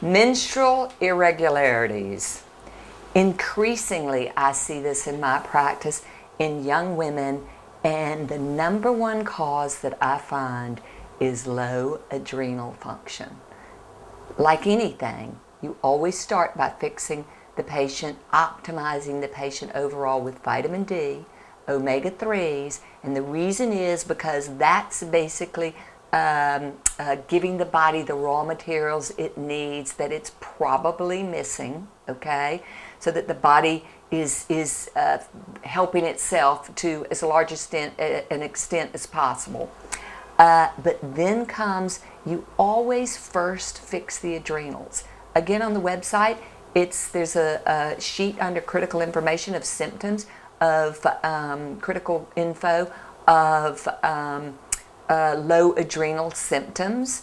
Menstrual irregularities. Increasingly, I see this in my practice in young women, and the number one cause that I find is low adrenal function. Like anything, you always start by fixing the patient, optimizing the patient overall with vitamin D, omega-3s, and the reason is because that's basically giving the body the raw materials it needs that it's probably missing, okay, so that the body is helping itself to as large an extent as possible. But then comes, you always first fix the adrenals. Again, on the website, there's a sheet under critical information of symptoms, of critical info of low adrenal symptoms.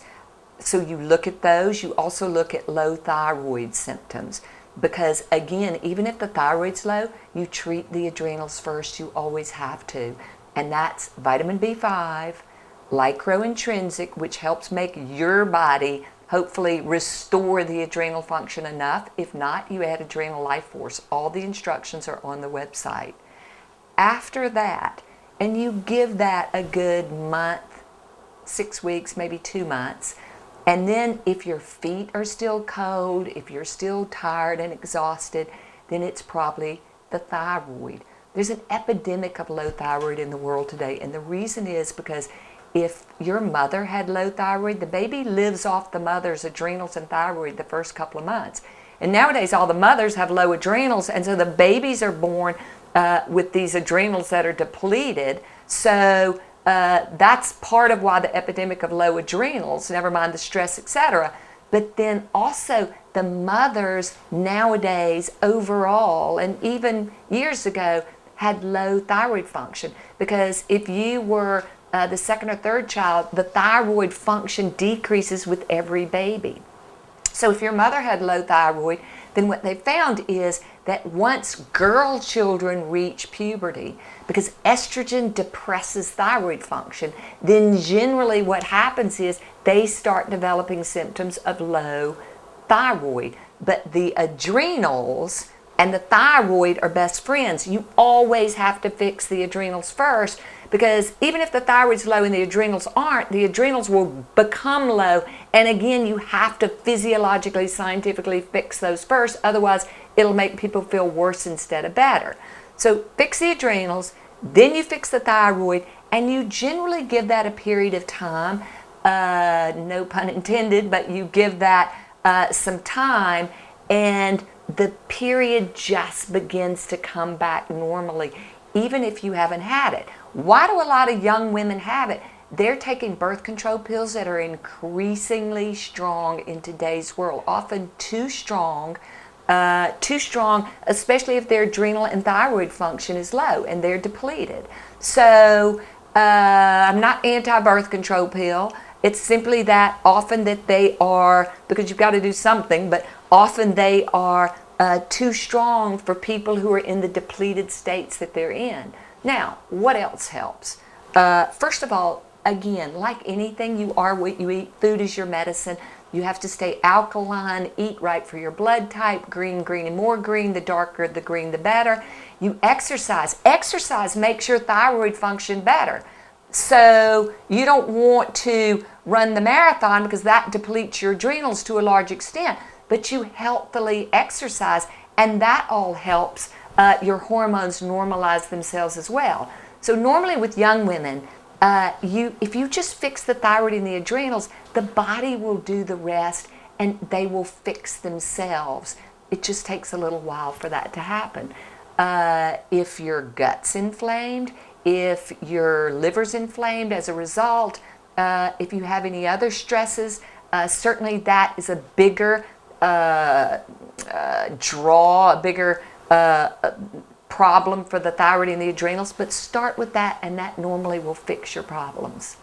So you look at those. You also look at low thyroid symptoms. Because again, even if the thyroid's low, you treat the adrenals first. You always have to. And that's vitamin B5, lycro-intrinsic, which helps make your body hopefully restore the adrenal function enough. If not, you add adrenal life force. All the instructions are on the website. After that, and you give that a good month, 6 weeks, maybe 2 months, and then if your feet are still cold, if you're still tired and exhausted, then it's probably the thyroid. There's an epidemic of low thyroid in the world today, and the reason is because if your mother had low thyroid, the baby lives off the mother's adrenals and thyroid the first couple of months. And nowadays all the mothers have low adrenals, and so the babies are born with these adrenals that are depleted. So that's part of why the epidemic of low adrenals, never mind the stress, etc. But then also the mothers nowadays overall, and even years ago, had low thyroid function. Because if you were the second or third child, the thyroid function decreases with every baby. So if your mother had low thyroid, then what they found is that once girl children reach puberty, because estrogen depresses thyroid function, then generally what happens is they start developing symptoms of low thyroid. But the adrenals and the thyroid are best friends. You always have to fix the adrenals first, because even if the thyroid's low and the adrenals aren't, the adrenals will become low. And again, you have to physiologically, scientifically fix those first. Otherwise, it'll make people feel worse instead of better. So fix the adrenals, then you fix the thyroid, and you generally give that a period of time. No pun intended, but you give that some time, and the period just begins to come back normally, even if you haven't had it. Why do a lot of young women have it? They're taking birth control pills that are increasingly strong in today's world, often too strong, especially if their adrenal and thyroid function is low and they're depleted. So I'm not anti-birth control pill. It's simply that often that they are, because you've got to do something, but often they are too strong for people who are in the depleted states that they're in. Now, what else helps? First of all, again, like anything, you are what you eat. Food is your medicine. You have to stay alkaline, eat right for your blood type, green, green, and more green. The darker the green, the better. You exercise. Exercise makes your thyroid function better. So you don't want to run the marathon because that depletes your adrenals to a large extent, but you healthily exercise, and that all helps your hormones normalize themselves as well. So normally with young women, if you just fix the thyroid and the adrenals, the body will do the rest and they will fix themselves. It just takes a little while for that to happen. If your gut's inflamed, if your liver's inflamed as a result, if you have any other stresses, certainly that is a bigger draw, a bigger problem for the thyroid and the adrenals, but start with that, and that normally will fix your problems.